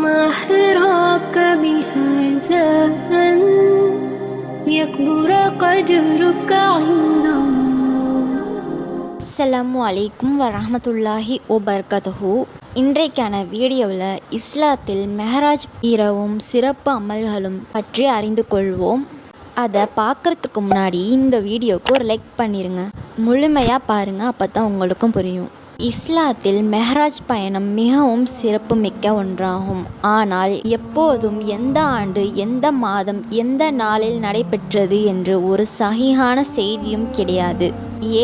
ما حراك بهذا أن يكبر قدرك عند الله. அஸ்ஸலாமு அலைக்கும் வரஹ்மத்துல்லாஹி வபரகாத்துஹு. இன்றைக்கான வீடியோவில் இஸ்லாத்தில் மெஹராஜ் இரவும் சிறப்பு அமல்களும் பற்றி அறிந்து கொள்வோம். அதை பார்க்குறதுக்கு முன்னாடி இந்த வீடியோவுக்கு ஒரு லைக் பண்ணிடுங்க. முழுமையாக பாருங்கள், அப்போ தான் உங்களுக்கும் புரியும். இஸ்லாத்தில் மெஹராஜ் பயணம் மிகவும் சிறப்பு மிக்க ஒன்றாகும். ஆனால் எப்போதும் எந்த ஆண்டு, எந்த மாதம், எந்த நாளில் நடைபெற்றது என்று ஒரு சஹீஹான செய்தியும் கிடையாது.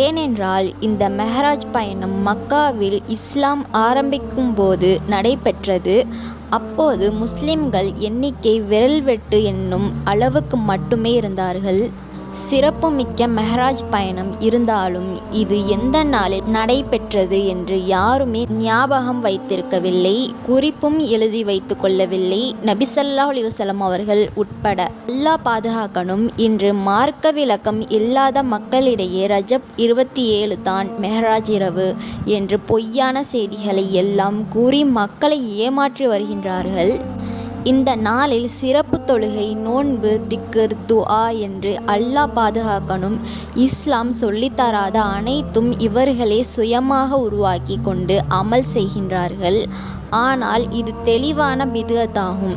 ஏனென்றால் இந்த மெஹராஜ் பயணம் மக்காவில் இஸ்லாம் ஆரம்பிக்கும் போது நடைபெற்றது. அப்போது முஸ்லிம்கள் எண்ணிக்கை விரல் வெட்டு என்னும் அளவுக்கு மட்டுமே இருந்தார்கள். சிறப்புமிக்க மெஹராஜ் பயணம் இருந்தாலும் இது எந்த நாளில் நடைபெற்றது என்று யாருமே ஞாபகம் வைத்திருக்கவில்லை, குறிப்பும் எழுதி வைத்து கொள்ளவில்லை, நபி ஸல்லல்லாஹு அலைஹி வஸல்லம் அவர்கள் உட்பட. அல்லாஹ் பாதுகாக்கணும். இன்று மார்க்க விளக்கம் இல்லாத மக்களிடையே ரஜப் 27 தான் மெஹராஜ் இரவு என்று பொய்யான செய்திகளை எல்லாம் கூறி மக்களை ஏமாற்றி வருகின்றார்கள். இந்த நாளில் சிறப்பு தொழுகை, நோன்பு, திக்ர், துஆ என்று அல்லாஹ் பாதுகாக்கணும். இஸ்லாம் சொல்லித்தராத அனைத்தும் இவர்களே சுயமாக உருவாக்கி கொண்டு அமல் செய்கின்றார்கள். ஆனால் இது தெளிவான பித்அத்தாகும்.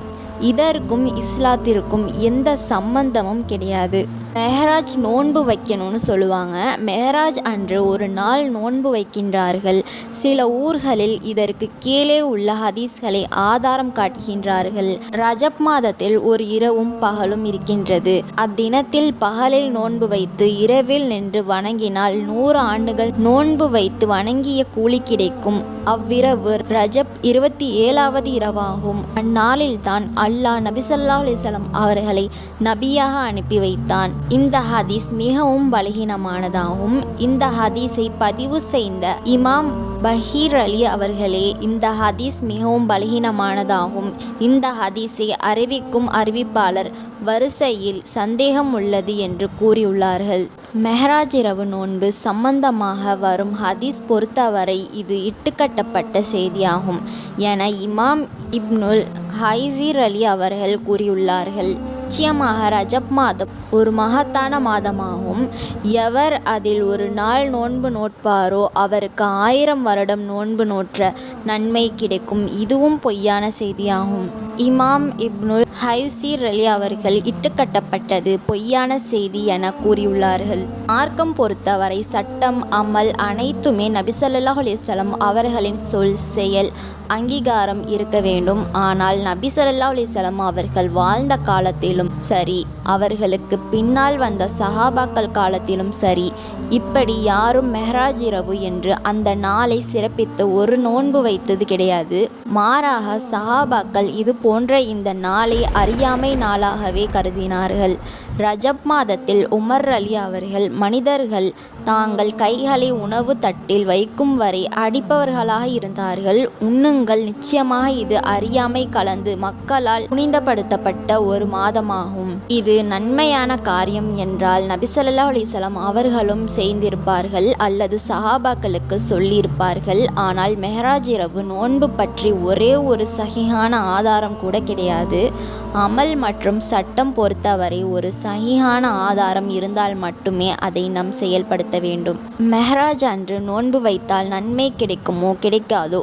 இதற்கும் இஸ்லாத்திற்கும் எந்த சம்பந்தமும் கிடையாது. மெஹராஜ் நோன்பு வைக்கணும்னு சொல்லுவாங்க. மெஹராஜ் அன்று ஒரு நாள் நோன்பு வைக்கின்றார்கள். சில ஊர்களில் இதற்கு கீழே உள்ள ஹதீஸ்களை ஆதாரம் காட்டுகின்றார்கள். ரஜப் மாதத்தில் ஒரு இரவும் பகலும் இருக்கின்றது. அத்தினத்தில் பகலில் நோன்பு வைத்து இரவில் நின்று வணங்கினால் 100 ஆண்டுகள் நோன்பு வைத்து வணங்கிய கூலி கிடைக்கும். அவ்விரவு ரஜப் 27வது இரவாகும். அந்நாளில்தான் அல்லாஹ் நபி ஸல்லல்லாஹு அலைஹி வஸல்லம் அவர்களை நபியாக அனுப்பி வைத்தான். இந்த ஹதீஸ் மிகவும் பலகீனமானதாகும். இந்த ஹதீஸை பதிவு செய்த இமாம் பஹீர் அலி அவர்களே இந்த ஹதீஸ் மிகவும் பலகீனமானதாகும். இந்த ஹதீஸை அறிவிக்கும் அறிவிப்பாளர் வரிசையில் சந்தேகம் உள்ளது என்று கூறியுள்ளார்கள். மெஹராஜ் இரவு நோன்பு சம்பந்தமாக வரும் ஹதீஸ் பொறுத்தவரை இது இட்டுக்கட்டப்பட்ட செய்தியாகும் என இமாம் இப்னுல் ஹைஸிர் அலி அவர்கள் கூறியுள்ளார்கள். நிச்சயமாக ரஜப் மாதம் ஒரு மகத்தான மாதமாகும். எவர் அதில் ஒரு நாள் நோன்பு நோட்பாரோ அவருக்கு 1000 வருடம் நோன்பு நோற்ற நன்மை கிடைக்கும். இதுவும் பொய்யான செய்தியாகும். இமாம் இப்னுல் ஹைஸிர் அலி அவர்கள் இட்டுக்கட்டப்பட்டது பொய்யான செய்தி என கூறியுள்ளார்கள். மார்க்கம் பொறுத்தவரை சட்டம், அமல் அனைத்துமே நபி ஸல்லல்லாஹு அலைஹி வஸல்லம் அவர்களின் சொல், செயல், அங்கீகாரம் இருக்க வேண்டும். ஆனால் நபி ஸல்லல்லாஹு அலைஹி வஸல்லம் அவர்கள் வாழ்ந்த காலத்திலும் சரி, அவர்களுக்கு பின்னால் வந்த சஹாபாக்கள் காலத்திலும் சரி, இப்படி யாரும் மெஹராஜ் இரவு என்று அந்த நாளை சிறப்பித்து ஒரு நோன்பு வைத்தது கிடையாது. மாறாக சஹாபாக்கள் இது போன்ற இந்த நாளை அறியாமை நாளாகவே கருதினார்கள். ரஜப் மாதத்தில் உமர் அலி அவர்கள் மனிதர்கள் தாங்கள் கைகளை உணவு தட்டில் வைக்கும் வரை அடிப்பவர்களாக இருந்தார்கள். உண்ணுங்கள், நிச்சயமாக இது அறியாமை கலந்து மக்களால் புனிதப்படுத்தப்பட்ட ஒரு மாதமாகும். இது நன்மையான காரியம் என்றால் நபி ஸல்லல்லாஹு அலைஹி வஸல்லம் அவர்களும் செய்திருப்பார்கள் அல்லது சஹாபாக்களுக்கு சொல்லியிருப்பார்கள். ஆனால் மெஹராஜ் இரவு நோன்பு பற்றி ஒரே ஒரு சஹீஹான ஆதாரம் கூட கிடையாது. அமல் மற்றும் சட்டம் பொறுத்தவரை ஒரு சஹீஹான ஆதாரம் இருந்தால் மட்டுமே அதை நாம் செயல்படுத்த வேண்டும். மெஹராஜ் அன்று நோன்பு வைத்தால் நன்மை கிடைக்குமோ கிடைக்காதோ,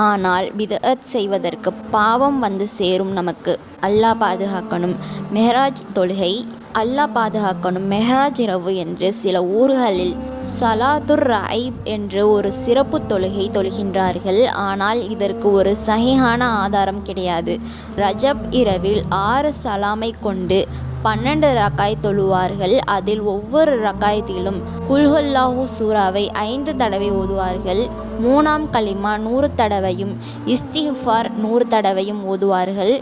ஆனால் பித்அத் செய்வதற்கு பாவம் வந்து சேரும். நமக்கு அல்லாஹ் பாதுகாக்கணும். மெஹராஜ் தொழுகை அல்லாஹ் பாதுகாக்கணும். மெஹராஜ் இரவு என்று சில ஊர்களில் சலாத்துர் ரஐப் என்று ஒரு சிறப்பு தொழுகை தொழுகின்றார்கள். ஆனால் இதற்கு ஒரு சஹீஹான ஆதாரம் கிடையாது. ரஜப் இரவில் 6 சலாமை கொண்டு 12 ரக்காய் தொழுவார்கள். அதில் ஒவ்வொரு ரக்காயத்திலும் குல்ஹுல்லாஹு சூராவை 5 தடவை ஓதுவார்கள். 3ஆம் கலிமா 100 தடவையும் இஸ்திஃபார் 100 தடவையும் ஓதுவார்கள்.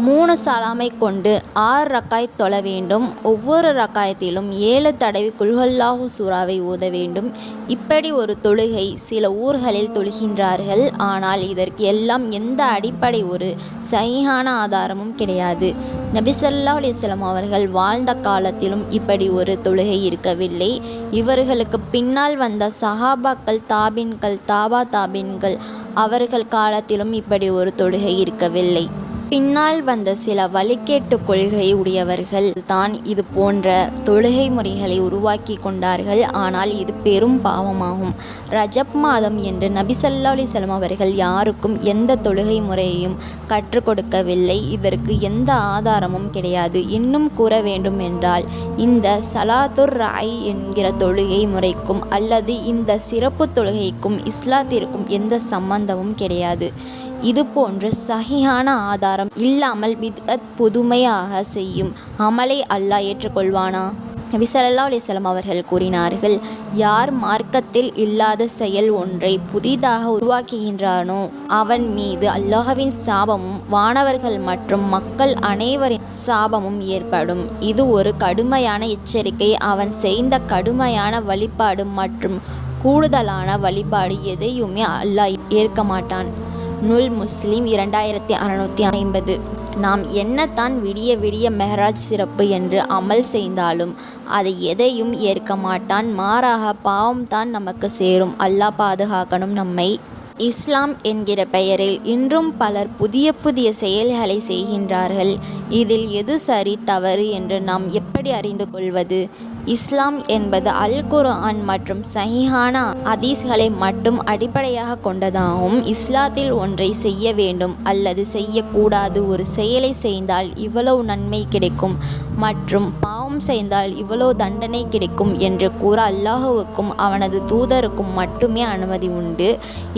3 சலாமை கொண்டு 6 ரக்காய் தொழ வேண்டும். ஒவ்வொரு ரக்காயத்திலும் 7 தடவை குல்ஹுல்லாஹு சூராவை ஓத வேண்டும். இப்படி ஒரு தொழுகை சில ஊர்களில் தொழுகின்றார்கள். ஆனால் இதற்கு எல்லாம் எந்த அடிப்படை ஒரு சஹீஹான ஆதாரமும் கிடையாது. நபி ஸல்லல்லாஹு அலைஹி வஸல்லம் அவர்கள் வாழ்ந்த காலத்திலும் இப்படி ஒரு தொழுகை இருக்கவில்லை. இவர்களுக்கு பின்னால் வந்த சஹாபாக்கள், தாபின்கள், தாபா தாபின்கள் அவர்கள் காலத்திலும் இப்படி ஒரு தொழுகை இருக்கவில்லை. பின்னால் வந்த சில வழிகேட்டு கொள்கை உடையவர்கள் தான் இது போன்ற தொழுகை முறைகளை உருவாக்கி கொண்டார்கள். ஆனால் இது பெரும் பாவமாகும். ரஜப் மாதம் என்று நபி ஸல்லல்லாஹு அலைஹி வஸல்லம் அவர்கள் யாருக்கும் எந்த தொழுகை முறையையும் கற்றுக் கொடுக்கவில்லை. இதற்கு எந்த ஆதாரமும் கிடையாது. இன்னும் கூற வேண்டும் என்றால் இந்த சலாத்துர் ராய் என்கிற தொழுகை முறைக்கும் அல்லது இந்த சிறப்பு தொழுகைக்கும் இஸ்லாத்திற்கும் எந்த சம்பந்தமும் கிடையாது. இது போன்ற சஹீஹான ஆதாரம் இல்லாமல் பித்அத் புதுமையாக செய்யும் அமலை அல்லாஹ் ஏற்றுக்கொள்வானா? நபி ஸல்லல்லாஹு அலைஹி வஸல்லம் அவர்கள் கூறினார்கள், யார் மார்க்கத்தில் இல்லாத செயல் ஒன்றை புதிதாக உருவாக்குகின்றானோ அவன் மீது அல்லாஹ்வின் சாபமும் வானவர்கள் மற்றும் மக்கள் அனைவரின் சாபமும் ஏற்படும். இது ஒரு கடுமையான எச்சரிக்கை. அவன் செய்த கடுமையான வழிபாடு மற்றும் கூடுதலான வழிபாடு எதையுமே அல்லாஹ் ஏற்க மாட்டான். நூல் முஸ்லிம் 2650. நாம் என்னத்தான் விடிய விடிய மெஹராஜ் சிறப்பு என்று அமல் செய்தாலும் அதை எதையும் ஏற்க மாட்டான். மாறாக பாவம்தான் நமக்கு சேரும். அல்லாஹ் பாதுகாக்கணும் நம்மை. இஸ்லாம் என்கிற பெயரில் இன்றும் பலர் புதிய புதிய செயல்களை செய்கின்றார்கள். இதில் எது சரி தவறு என்று நாம் எப்படி அறிந்து கொள்வது? இஸ்லாம் என்பது அல் குர்ஆன் மற்றும் சஹீஹான ஹதீஸ்களை மட்டும் அடிப்படையாக கொண்டதாகும். இஸ்லாத்தில் ஒன்றை செய்ய வேண்டும் அல்லது செய்யக்கூடாது, ஒரு செயலை செய்தால் இவ்வளவு நன்மை கிடைக்கும் மற்றும் பாவம் செய்தால் இவ்வளோ தண்டனை கிடைக்கும் என்று கூற அல்லாஹுவுக்கும் அவனது தூதருக்கும் மட்டுமே அனுமதி உண்டு.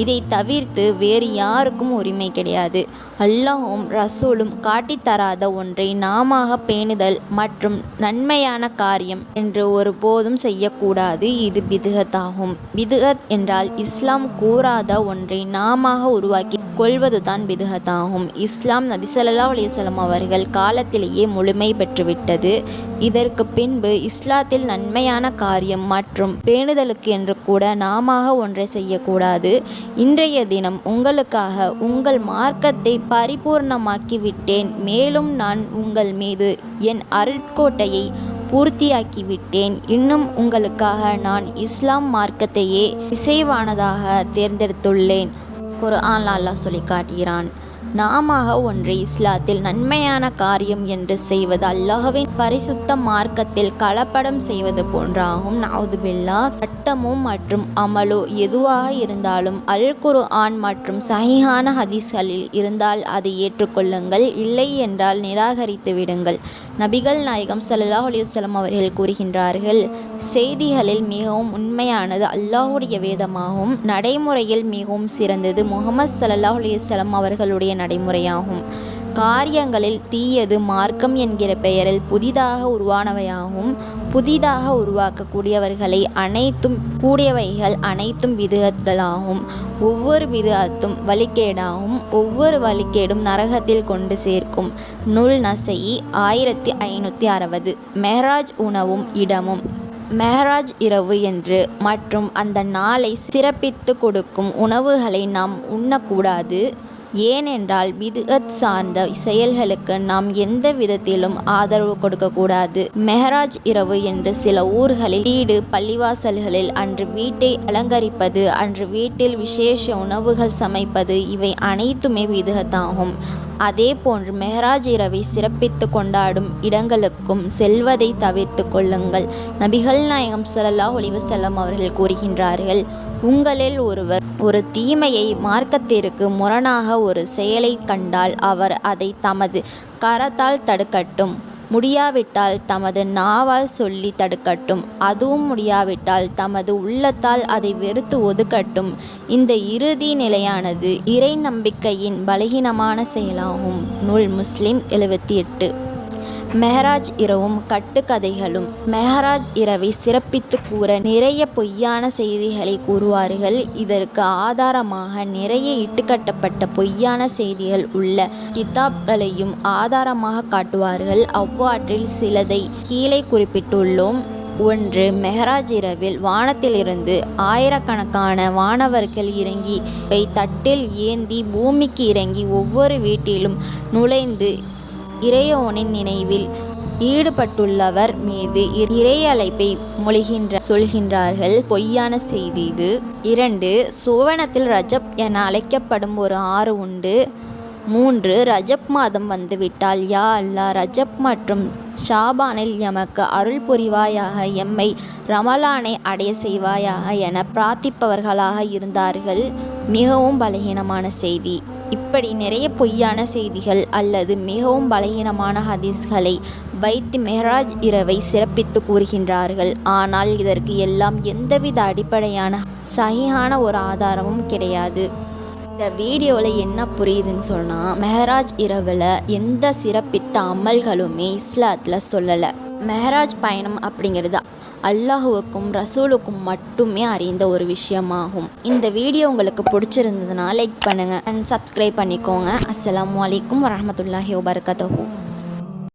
இதை தவிர்த்து வேறு யாருக்கும் உரிமை கிடையாது. அல்லாஹும் ரசூலும் காட்டித்தராத ஒன்றை நாமாக பேணுதல் மற்றும் நன்மையான காரியம் என்று ஒருபோதும் செய்யக்கூடாது. இது பித்அத்தாகும். பித்அத் என்றால் இஸ்லாம் கூறாத ஒன்றை நாமாக உருவாக்கி கொள்வதுதான் பித்அத்தாகும். இஸ்லாம் நபி ஸல்லல்லாஹு அலைஹி வஸல்லம் அவர்கள் காலத்திலேயே முழுமை பெற்றுவிட்டது. இதற்கு பின்பு இஸ்லாத்தில் நன்மையான காரியம் மற்றும் பேணுதலுக்கு என்று கூட நாமாக ஒன்றை செய்யக்கூடாது. இன்றைய தினம் உங்களுக்காக உங்கள் மார்க்கத்தை பரிபூர்ணமாக்கி விட்டேன். மேலும் நான் உங்கள் மீது என் அருட்கோட்டையை பூர்த்தியாக்கிவிட்டேன். இன்னும் உங்களுக்காக நான் இஸ்லாம் மார்க்கத்தையே இசைவானதாக தேர்ந்தெடுத்துள்ளேன். குர்ஆன்ல அல்லாஹ் சொல்லி காட்டுகிறான். நாமாக ஒன்றை இஸ்லாத்தில் நன்மையான காரியம் என்று செய்வது அல்லாஹ்வின் பரிசுத்த மார்க்கத்தில் கலப்படம் செய்வது போன்றாகும். நஅூது பில்லாஹ். சட்டமோ மற்றும் அமலோ எதுவாக இருந்தாலும் அல் குர்ஆன் மற்றும் சஹீஹான ஹதீஸ்களில் இருந்தால் அதை ஏற்றுக்கொள்ளுங்கள். இல்லை என்றால் நிராகரித்து விடுங்கள். நபிகள் நாயகம் ஸல்லல்லாஹு அலைஹி வஸல்லம் அவர்கள் கூறுகின்றார்கள், செய்திகளில் மிகவும் உண்மையானது அல்லாஹ்வுடைய வேதமாகும். நடைமுறையில் மிகவும் சிறந்தது முஹம்மது ஸல்லல்லாஹு அலைஹி வஸல்லம் அவர்களுடைய நடைமுறையாகும். காரியங்களில் தீயது மார்க்கம் என்கிற பெயரில் புதிதாக உருவானவையாகும். புதிதாக உருவாக்கக்கூடியவர்களை அனைத்தும் கூடியவைகள் அனைத்தும் பித்அத்களாகும். ஒவ்வொரு பித்அத்தும் வழிகேடாகும். ஒவ்வொரு வழிகேடும் நரகத்தில் கொண்டு சேர்க்கும். நூல் நசஈ 1560. மெஹராஜ் உணவும் இடமும். மெஹராஜ் இரவு என்று மற்றும் அந்த நாளை சிறப்பித்து கொடுக்கும் உணவுகளை நாம் உண்ணக்கூடாது. ஏனென்றால் பித்அத் சார்ந்த செயல்களுக்கு நாம் எந்த விதத்திலும் ஆதரவு கொடுக்கக்கூடாது. மெஹராஜ் இரவு என்று சில ஊர்களில் வீடு பள்ளிவாசல்களில் அன்று வீட்டை அலங்கரிப்பது, அன்று வீட்டில் விசேஷ உணவுகள் சமைப்பது, இவை அனைத்துமே பித்அத்தாகும். அதே போன்று மெஹராஜ் இரவை சிறப்பித்து கொண்டாடும் இடங்களுக்கும் செல்வதை தவிர்த்து கொள்ளுங்கள். நபிகள் நாயகம் ஸல்லல்லாஹு அலைஹி வஸல்லம் அவர்கள் கூறுகின்றார்கள், உங்களில் ஒருவர் ஒரு தீமையை மார்க்கத்திற்கு முரணாக ஒரு செயலை கண்டால் அவர் அதை தமது கரத்தால் தடுக்கட்டும். முடியாவிட்டால் தமது நாவால் சொல்லி தடுக்கட்டும். அதுவும் முடியாவிட்டால் தமது உள்ளத்தால் அதை வெறுத்து ஒதுக்கட்டும். இந்த இறுதி நிலையானது இறை நம்பிக்கையின் பலகீனமான செயலாகும். நூல் முஸ்லிம் 78. மெஹராஜ் இரவும் கட்டுக்கதைகளும். மெஹராஜ் இரவை சிறப்பித்து கூற நிறைய பொய்யான செய்திகளை கூறுவார்கள். இதற்கு ஆதாரமாக நிறைய இட்டுக்கட்டப்பட்ட பொய்யான செய்திகள் உள்ள கிதாப்களையும் ஆதாரமாக காட்டுவார்கள். அவ்வாற்றில் சிலதை கீழே குறிப்பிட்டுள்ளோம். 1. மெஹராஜ் இரவில் வானத்திலிருந்து ஆயிரக்கணக்கான வானவர்கள் இறங்கி தட்டில் ஏந்தி பூமிக்கு இறங்கி ஒவ்வொரு வீட்டிலும் நுழைந்து இறையோனின் நினைவில் ஈடுபட்டுள்ளவர் மீது இறையழைப்பை சொல்கின்றார்கள். பொய்யான செய்தி இது. 2. சுவனத்தில் ரஜப் என அழைக்கப்படும் ஒரு ஆறு உண்டு. 3. ரஜப் மாதம் வந்துவிட்டால், யா அல்லாஹ், ரஜப் மற்றும் ஷாபானில் எமக்கு அருள் புரிவாயாக, எம்மை ரமலானை அடைய செய்வாயாக என பிரார்த்திப்பவர்களாக இருந்தார்கள். மிகவும் பலகீனமான செய்தி. இப்படி நிறைய பொய்யான செய்திகள் அல்லது மிகவும் பலகீனமான ஹதீஸ்களை வைத்து மெஹராஜ் இரவை சிறப்பித்து கூறுகின்றார்கள். ஆனால் இதற்கு எல்லாம் எந்தவித அடிப்படையான சஹீஹான ஒரு ஆதாரமும் கிடையாது. இந்த வீடியோவில் என்ன புரியுதுன்னு சொன்னால், மெஹராஜ் இரவில் எந்த சிறப்பித்த அமல்களுமே இஸ்லாத்தில் சொல்லலை. மெஹராஜ் பயணம் அப்படிங்கிறது அல்லாஹுவுக்கும் ரசூலுக்கும் மட்டுமே அறிந்த ஒரு விஷயமாகும். இந்த வீடியோ உங்களுக்கு பிடிச்சிருந்ததுன்னா லைக் பண்ணுங்கள் அண்ட் சப்ஸ்கிரைப் பண்ணிக்கோங்க. அஸ்ஸலாமு அலைக்கும் வரஹ்மத்துல்லாஹி வபரகாத்துஹு.